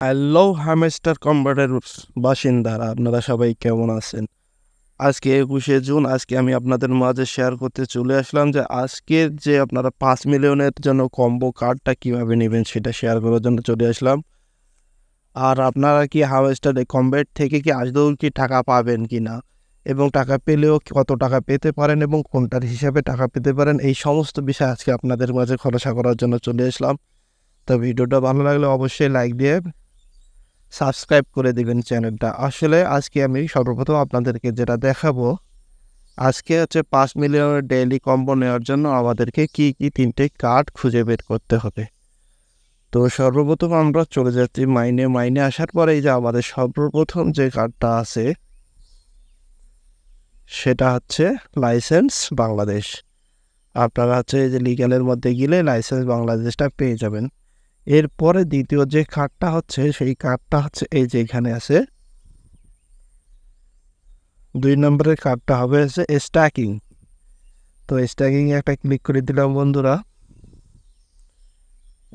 Hello hamster কম্বাটের বাসিন্দারা, আপনারা সবাই কেমন আছেন? আজকে 21শে জুন। আজকে আমি আপনাদের মাঝে শেয়ার করতে চলে আসলাম যে আজকের যে আপনারা 5 মিলিয়নের জন্য কম্বো কার্ডটা কিভাবে নেবেন সেটা শেয়ার করার জন্য চলে আসলাম। আর আপনারা কি হ্যামস্টার কম্ব্যাট থেকে কি আদৌ কি টাকা পাবেন কি না, এবং টাকা পেলেও কত টাকা পেতে পারেন এবং কোনটার হিসাবে টাকা পেতে পারেন, এই সমস্ত বিষয় আজকে আপনাদের মাঝে খোলাসা করার জন্য চলে আসলাম। তো ভিডিওটা ভালো লাগলে অবশ্যই লাইক দিয়ে সাবস্ক্রাইব করে দিবেন চ্যানেলটা। আসলে আজকে আমি সর্বপ্রথম আপনাদেরকে যেটা দেখাবো, আজকে হচ্ছে 5 মিলিয়নের ডেইলি কম্বো নেওয়ার জন্য আমাদেরকে কি কি 3টে কার্ড খুঁজে বের করতে হবে। তো সর্বপ্রথম আমরা চলে যাচ্ছি মাইনে আসার পরে এই যে আমাদের সর্বপ্রথম যে কার্ডটা আছে সেটা হচ্ছে লাইসেন্স বাংলাদেশ। আপনারা হচ্ছে এই যে লিগ্যালের মধ্যে গেলে লাইসেন্স বাংলাদেশটা পেয়ে যাবেন। এরপরে দ্বিতীয় যে কার্ডটা হচ্ছে সেই কার্ডটা হচ্ছে এই যে এখানে আছে 2 নম্বরের কার্ডটা হবে হচ্ছে স্ট্যাকিং। তো স্ট্যাকিংয়ে একটা ক্লিক করে দিলাম বন্ধুরা।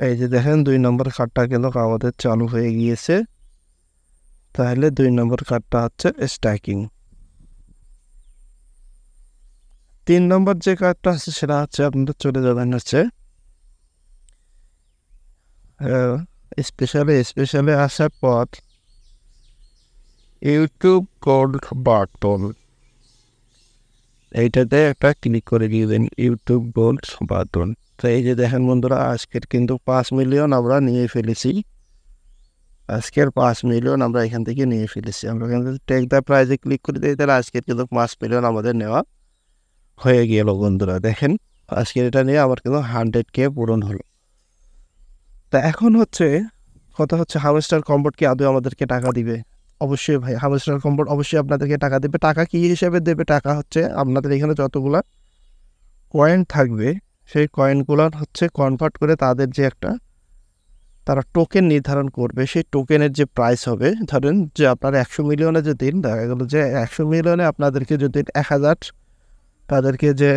এই যে দেখেন 2 নম্বর কার্ডটা কিন্তু আমাদের চালু হয়ে গিয়েছে। তাহলে 2 নম্বর কার্ডটা হচ্ছে স্ট্যাকিং। 3 নম্বর যে কার্ডটা আছে সেটা হচ্ছে আপনাদের চলে যাবেন হচ্ছে স্পেশালে আসার পর ইউটিউব গোল্ড বাটন, এইটাতে একটা ক্লিক করে দিবেন, ইউটিউব গোল্ড বাটন। তো এই যে দেখেন বন্ধুরা, আজকের কিন্তু 5 মিলিয়ন আমরা নিয়ে ফেলেছি। আজকের 5 মিলিয়ন আমরা এখান থেকে নিয়ে ফেলেছি। আমরা এখান থেকে টেক দ্য প্রাইজে ক্লিক করে দিই, তাহলে আজকের কিন্তু 5 মিলিয়ন আমাদের নেওয়া হয়ে গেল বন্ধুরা। দেখেন আজকের এটা নিয়ে আমার কিন্তু 100K পূরণ হলো। তা এখন হচ্ছে কথা হচ্ছে হামস্টার কম্বোট কি আদৌ আমাদেরকে টাকা দিবে? অবশ্যই ভাই, হামস্টার কম্বোট অবশ্যই আপনাদেরকে টাকা দেবে। টাকা কি হিসেবে দেবে? টাকা হচ্ছে আপনাদের এখানে যতগুলা কয়েন থাকবে সেই কয়েনগুলোর হচ্ছে কনভার্ট করে তাদের যে একটা তারা টোকেন নির্ধারণ করবে, সেই টোকেনের যে প্রাইস হবে, ধরেন যে আপনার 100 মিলিয়নে যদি দেখা গেলো যে 100 মিলিয়নে আপনাদেরকে যদি 1000 তাদেরকে যে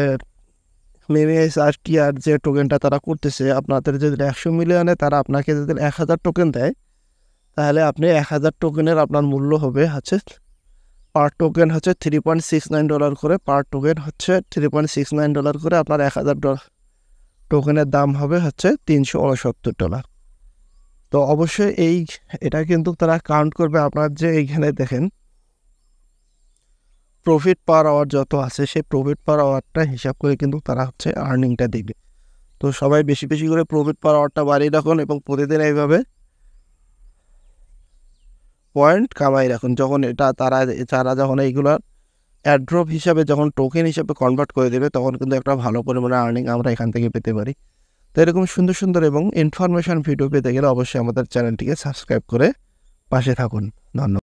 MMSRTR যে টোকেনটা তারা করতেছে, আপনাদের যদি 100 মিলিয়নে তারা আপনাকে যদি 1000 টোকেন দেয়, তাহলে আপনি 1000 টোকেনের আপনার মূল্য হবে হচ্ছে পার টোকেন হচ্ছে $3.69 করে, পার টোকেন হচ্ছে $3.69 করে। আপনার 1000 টোকেনের দাম হবে হচ্ছে $369। তো অবশ্যই এটা কিন্তু তারা কাউন্ট করবে আপনার যে এইখানে দেখেন প্রফিট পার আওয়ার যত আছে সেই প্রফিট পার আওয়ারটা হিসাব করে কিন্তু তারা হচ্ছে আর্নিংটা দিবে। তো সবাই বেশি বেশি করে প্রফিট পার আওয়ারটা বাড়িয়ে রাখুন এবং প্রতিদিন এইভাবে পয়েন্ট কামাই রাখুন। যখন তারা যখন এইগুলো অ্যাড্রপ হিসাবে যখন টোকেন হিসাবে কনভার্ট করে দেবে, তখন কিন্তু একটা ভালো পরিমাণে আর্নিং আমরা এখান থেকে পেতে পারি। তো এরকম সুন্দর সুন্দর এবং ইনফরমেশন ভিডিও পেতে গেলে অবশ্যই আমাদের চ্যানেলটিকে সাবস্ক্রাইব করে পাশে থাকুন। ধন্যবাদ।